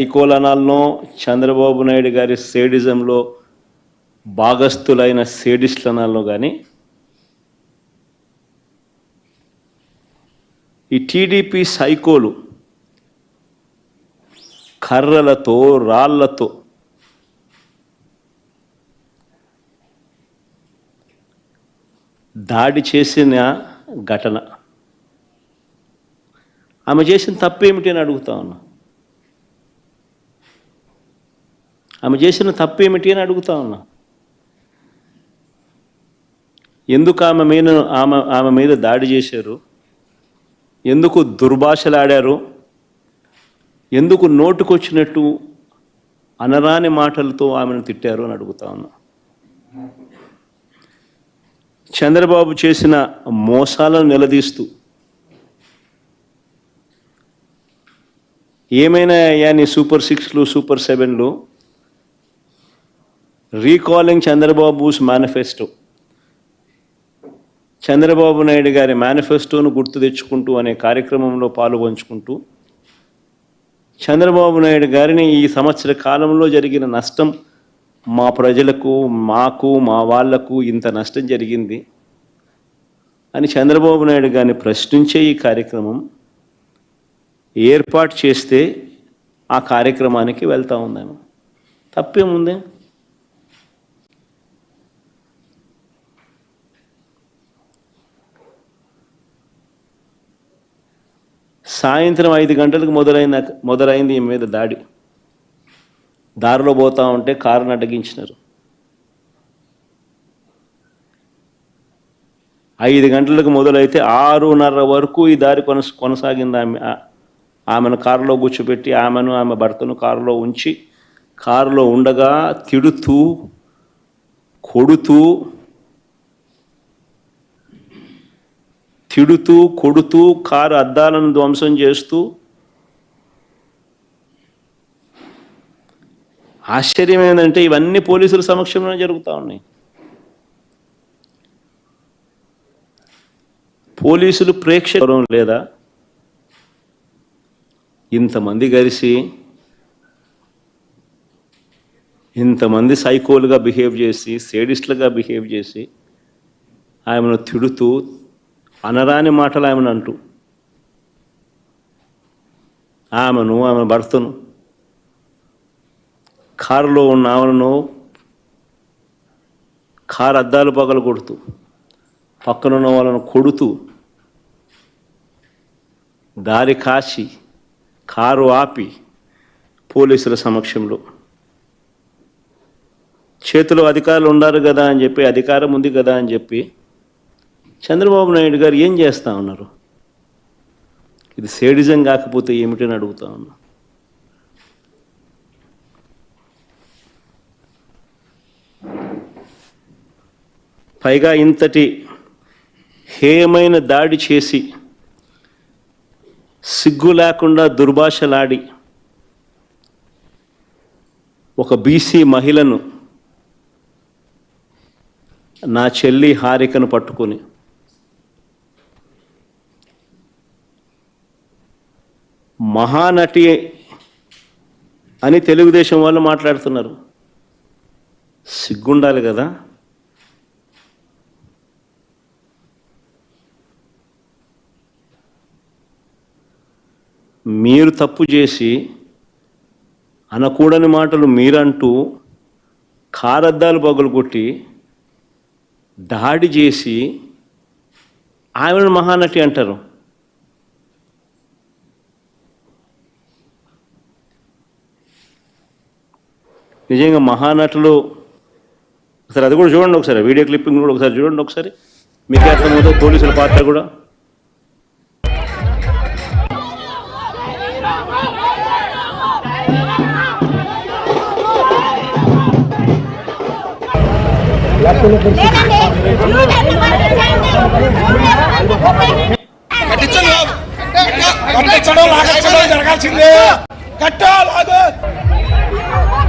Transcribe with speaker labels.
Speaker 1: సైకోలనాల్లో చంద్రబాబు నాయుడు గారి సేడిజంలో భాగస్థులైన సేడిస్టులనాల్లో కానీ ఈ టీడీపీ సైకోలు కర్రలతో రాళ్లతో దాడి చేసిన ఘటన. ఆమె చేసిన తప్పేమిటి అని అడుగుతా ఉన్నా. ఆమె చేసిన తప్పేమిటి అని అడుగుతా ఉన్నా. ఎందుకు ఆమె మీద దాడి చేశారు? ఎందుకు దుర్భాషలాడారు? ఎందుకు నోటుకొచ్చినట్టు అనరాని మాటలతో ఆమెను తిట్టారు అని అడుగుతా ఉన్నా. చంద్రబాబు చేసిన మోసాలను నిలదీస్తూ ఏమైనా అయ్యా నీ సూపర్ 6లు సూపర్ 7లు, రీకాలింగ్ చంద్రబాబుస్ మేనిఫెస్టో, చంద్రబాబు నాయుడు గారి మేనిఫెస్టోను గుర్తు తెచ్చుకుంటూ అనే కార్యక్రమంలో పాల్గొంచుకుంటూ చంద్రబాబు నాయుడు గారిని ఈ సంవత్సర కాలంలో జరిగిన నష్టం, మా ప్రజలకు, మాకు, మా వాళ్లకు ఇంత నష్టం జరిగింది అని చంద్రబాబు నాయుడు గారిని ప్రశ్నించే ఈ కార్యక్రమం ఏర్పాటు చేస్తే ఆ కార్యక్రమానికి వెళ్తూ ఉందాము. తప్పేముంది? సాయంత్రం 5 గంటలకు మొదలైంది ఈ మీద దాడి. దారిలో పోతా ఉంటే కారును అడ్డగించినారు. 5 గంటలకు మొదలైతే 6:30 వరకు ఈ దారి కొనసాగింది. ఆమెను కారులో కూర్చోబెట్టి ఆమె భర్తను కారులో ఉంచి కారులో ఉండగా తిడుతూ, కొడుతూ కారు అద్దాలను ధ్వంసం చేస్తూ, ఆశ్చర్యం ఏంటంటే ఇవన్నీ పోలీసుల సమక్షంలో జరుగుతూ ఉన్నాయి. పోలీసులు ప్రేక్షకులం లేదా? ఇంతమంది కలిసి ఇంతమంది సైకోలుగా బిహేవ్ చేసి, సేడిస్టులుగా బిహేవ్ చేసి ఆమెను తిడుతూ అనరాని మాటలు ఆమెను అంటూ ఆమె భర్తను, కారులో ఉన్న ఆమెను కారు అద్దాలు పగలు కొడుతూ, పక్కనున్న వాళ్ళను కొడుతూ, దారి కాచి కారు ఆపి పోలీసుల సమక్షంలో చేతిలో అధికారులు ఉన్నారు కదా అని చెప్పి, అధికారం ఉంది కదా అని చెప్పి చంద్రబాబు నాయుడు గారు ఏం చేస్తూ ఉన్నారు? ఇది సేడిజం కాకపోతే ఏమిటని అడుగుతా ఉన్నా. పైగా ఇంతటి హేయమైన దాడి చేసి సిగ్గు లేకుండా దుర్భాషలాడి ఒక బీసీ మహిళను, నా చెల్లి హారికను పట్టుకొని మహానటి అని తెలుగుదేశం వాళ్ళు మాట్లాడుతున్నారు. సిగ్గుండాలి కదా? మీరు తప్పు చేసి అనకూడని మాటలు మీరంటూ కారద్దాలు పగులు కొట్టి దాడి చేసి ఆమెను మహానటి అంటారు. నిజంగా మహానటులు ఒకసారి అది కూడా చూడండి, ఒకసారి వీడియో క్లిప్పింగ్ కూడా ఒకసారి చూడండి, ఒకసారి మీకు అర్థమవుతుంది పోలీసుల పాత్ర కూడా.
Speaker 2: జరగాల్సిందే కట్టాలి.